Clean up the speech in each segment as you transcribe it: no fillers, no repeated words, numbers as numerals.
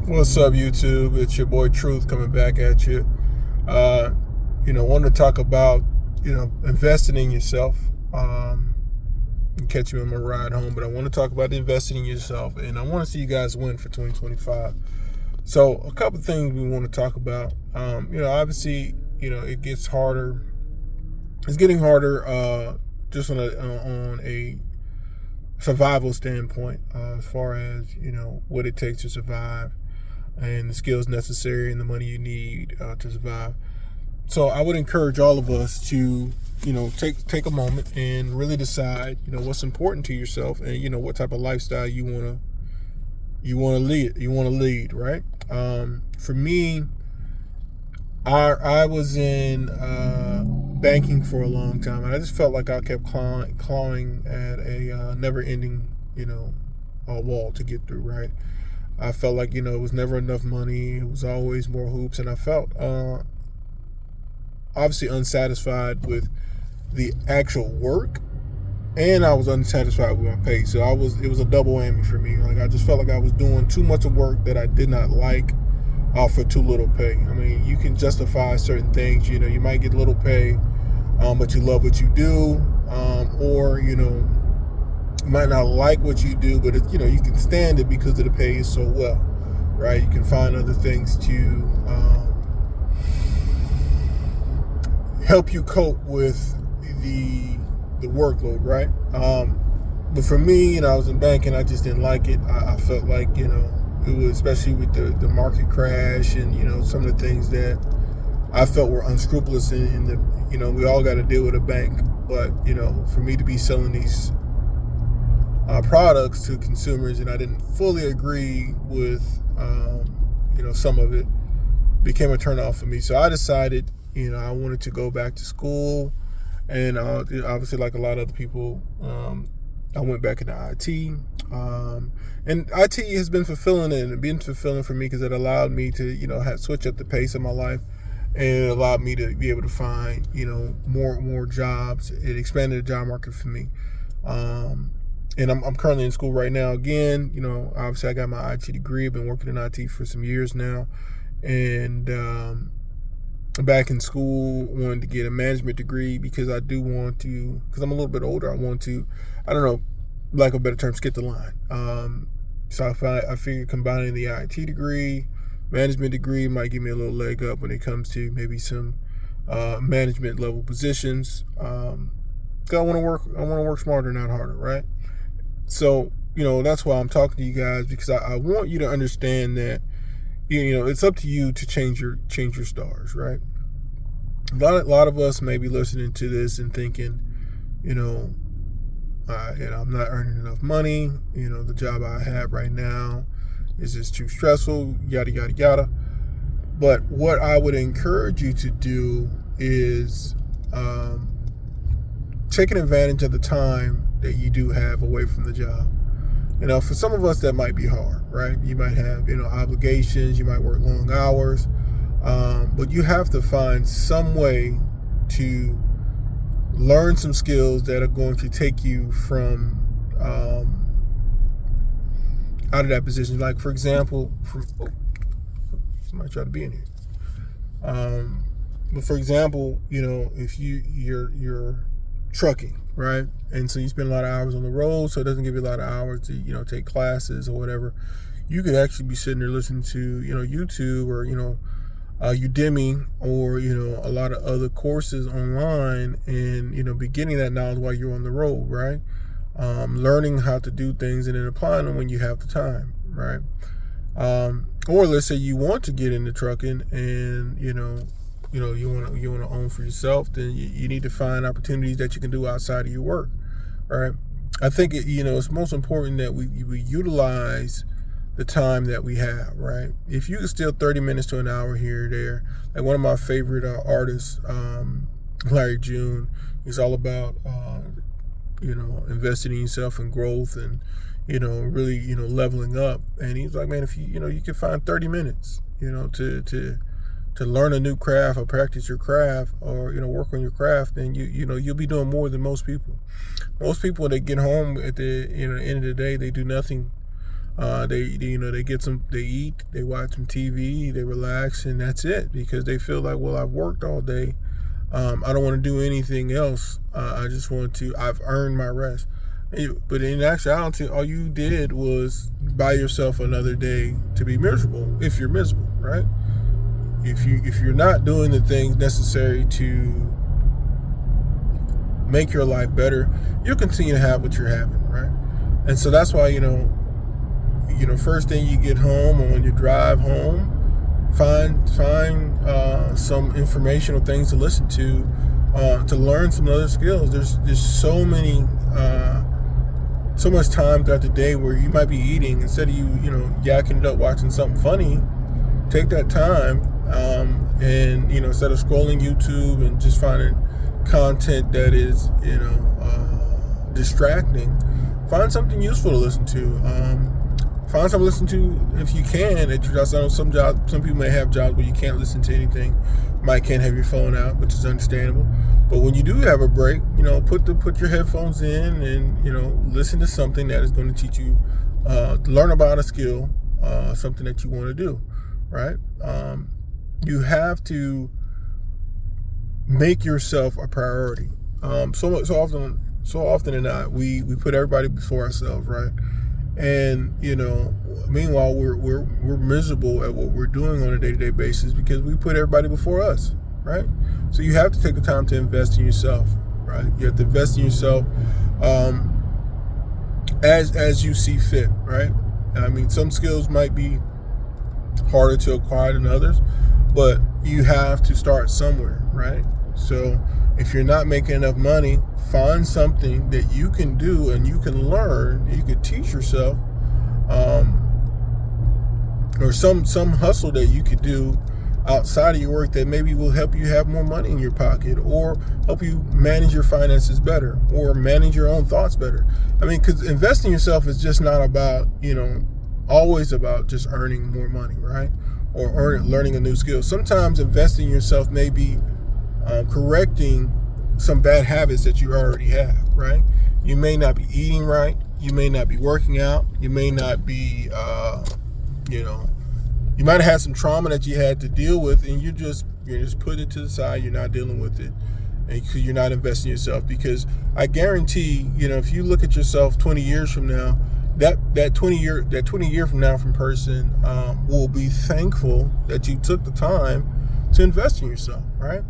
What's up, YouTube? It's your boy Truth coming back at you. Wanted to talk about, investing in yourself. Catch me on my ride home, but I want to talk about investing in yourself, and I want to see you guys win for 2025. So, a couple things we want to talk about. Obviously, it gets harder. It's getting harder, just on a survival standpoint, as far as what it takes to survive, and the skills necessary and the money you need to survive. So I would encourage all of us to, take a moment and really decide, what's important to yourself, and what type of lifestyle you want to lead, right? For me, I was in banking for a long time, and I just felt like I kept clawing at a never-ending, wall to get through, right? I felt like, it was never enough money. It was always more hoops. And I felt obviously unsatisfied with the actual work. And I was unsatisfied with my pay. So it was a double whammy for me. Like, I just felt like I was doing too much of work that I did not like for too little pay. I mean, you can justify certain things. You might get little pay, but you love what you do. Or, you might not like what you do, but you can stand it because of the pay is so well, right? You can find other things to help you cope with the workload, right? But for me, I was in banking. I just didn't like it. I felt like it was, especially with the market crash and some of the things that I felt were unscrupulous in the we all got to deal with a bank, but for me to be selling these products to consumers, and I didn't fully agree with some of it, became a turnoff for me. So I decided I wanted to go back to school, and obviously, like a lot of other people, I went back into IT, and IT has been fulfilling for me because it allowed me to switch up the pace of my life, and it allowed me to be able to find more jobs. It expanded the job market for me. And I'm currently in school right now again. Obviously I got my IT degree. I've been working in IT for some years now. And back in school, wanted to get a management degree because I do want to, because I'm a little bit older, I want to, lack of a better term, skip the line. So I figured combining the IT degree, management degree might give me a little leg up when it comes to maybe some management level positions. I want to work smarter, not harder, right? So, that's why I'm talking to you guys, because I want you to understand that, it's up to you to change your stars, right? A lot of us may be listening to this and thinking, I'm not earning enough money. The job I have right now is just too stressful, yada, yada, yada. But what I would encourage you to do is taking advantage of the time that you do have away from the job. For some of us that might be hard, right? You might have, obligations, you might work long hours, but you have to find some way to learn some skills that are going to take you from out of that position. Like, for example, somebody tried to be in here. But for example, if you're trucking, right? And so you spend a lot of hours on the road, so it doesn't give you a lot of hours to, take classes or whatever. You could actually be sitting there listening to, YouTube or, Udemy or, a lot of other courses online and, be getting that knowledge while you're on the road, right? Learning how to do things and then applying them when you have the time, right? Or let's say you want to get into trucking and, you want to own for yourself, then you need to find opportunities that you can do outside of your work, right? I think it's most important that we utilize the time that we have, right? If you can steal 30 minutes to an hour here or there, like one of my favorite artists, Larry June, he's all about investing in yourself and growth and really leveling up. And he's like, man, if you can find 30 minutes to learn a new craft or practice your craft or work on your craft, then you'll be doing more than most people. Most people, they get home at the end of the day, they do nothing They get some, they eat, they watch some TV, they relax, and that's it, because they feel like, well, I've worked all day. I don't want to do anything else. I've earned my rest. But in actuality, all you did was buy yourself another day to be miserable, if you're miserable, right? If you're not doing the things necessary to make your life better, you'll continue to have what you're having, right? And so that's why, first thing you get home, or when you drive home, find some informational things to listen to learn some other skills. There's so much time throughout the day where you might be eating, instead of yakking it up watching something funny. Take that time, and instead of scrolling YouTube and just finding content that is distracting, find something useful to listen to. Find something to listen to if you can. Some people may have jobs where you can't listen to anything. Might can't have your phone out, which is understandable. But when you do have a break, put your headphones in and listen to something that is going to teach you, learn about a skill, something that you want to do, right? You have to make yourself a priority. So often than not, we put everybody before ourselves, right? And meanwhile, we're miserable at what we're doing on a day-to-day basis because we put everybody before us, right? So you have to take the time to invest in yourself, right? You have to invest in yourself as you see fit, right? I mean, some skills might be harder to acquire than others, but you have to start somewhere, right? So if you're not making enough money, find something that you can do and you can learn, you can teach yourself, or some hustle that you could do outside of your work that maybe will help you have more money in your pocket, or help you manage your finances better, or manage your own thoughts better. I mean, because investing in yourself is just not about, always about just earning more money, right? Or learning a new skill. Sometimes investing in yourself may be correcting some bad habits that you already have, right? You may not be eating right. You may not be working out. You may not be, you might have had some trauma that you had to deal with, and you're just putting it to the side. You're not dealing with it, and you're not investing in yourself. Because I guarantee, if you look at yourself 20 years from now, that 20 year from now from person will be thankful that you took the time to invest in yourself, right?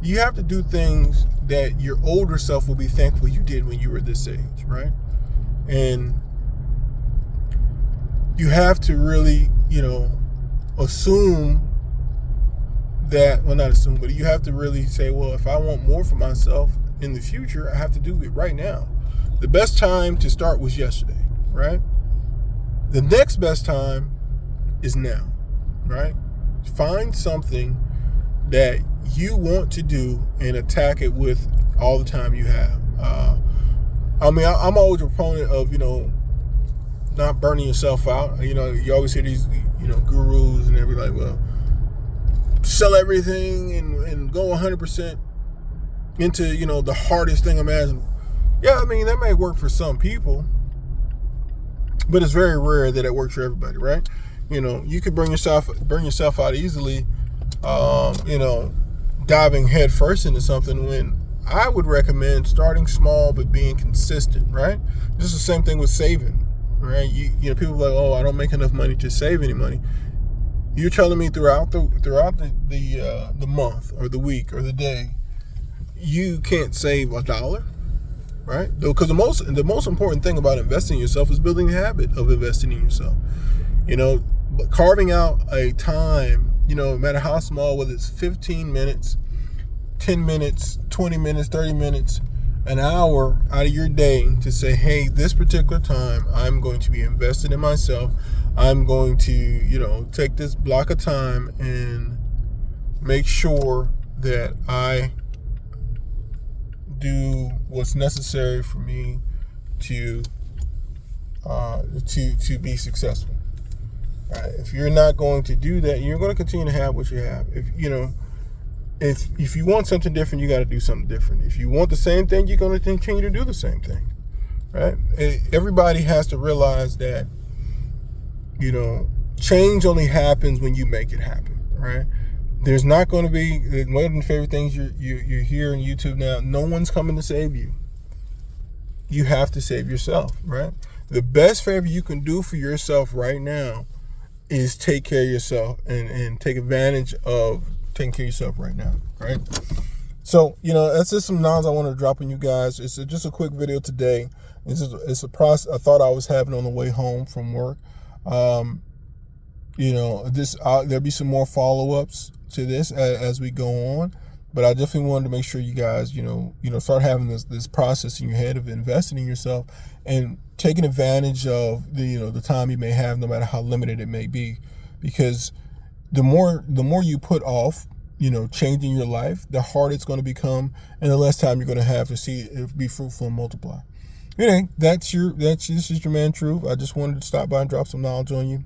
You have to do things that your older self will be thankful you did when you were this age, right? And you have to really, assume that, well, not assume, but you have to really say, well, if I want more for myself in the future, I have to do it right now. The best time to start was yesterday, right? The next best time is now, right? Find something that you want to do and attack it with all the time you have. I'm always a proponent of, not burning yourself out. You always hear these, gurus, and they're like, well, sell everything and go 100% into, the hardest thing imaginable. Yeah, I mean, that may work for some people, but it's very rare that it works for everybody, right? You could burn yourself out easily, diving head first into something, when I would recommend starting small but being consistent, right? This is the same thing with saving, right? People are like, oh, I don't make enough money to save any money. You're telling me throughout the month or the week or the day, you can't save $1, right? Because the most important thing about investing in yourself is building the habit of investing in yourself. But carving out a time, no matter how small, whether it's 15 minutes, 10 minutes, 20 minutes, 30 minutes, an hour out of your day to say, hey, this particular time, I'm going to be invested in myself. I'm going to, take this block of time and make sure that I do what's necessary for me to be successful. Right? If you're not going to do that, you're going to continue to have what you have. If you want something different, you got to do something different. If you want the same thing, you're going to continue to do the same thing, right? Everybody has to realize that change only happens when you make it happen, right? There's not going to be, one of the favorite things you hear on YouTube now, no one's coming to save you. You have to save yourself, right? The best favor you can do for yourself right now is take care of yourself and take advantage of taking care of yourself right now, right? So, that's just some knowledge I wanted to drop on you guys. It's just a quick video today. It's a process I thought I was having on the way home from work. There'll be some more follow-ups to this as we go on, but I definitely wanted to make sure you guys, start having this process in your head of investing in yourself and taking advantage of the time you may have, no matter how limited it may be, because the more you put off, changing your life, the harder it's going to become, and the less time you're going to have to see it be fruitful and multiply. Anyway, this is your man Truth. I just wanted to stop by and drop some knowledge on you.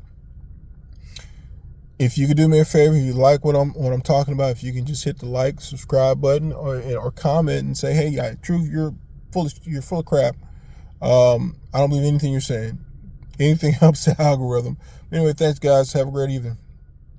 If you could do me a favor, if you like what I'm talking about, if you can just hit the like, subscribe button, or comment and say, hey, Truth, you're full of crap. I don't believe anything you're saying. Anything helps the algorithm. Anyway, thanks guys. Have a great evening.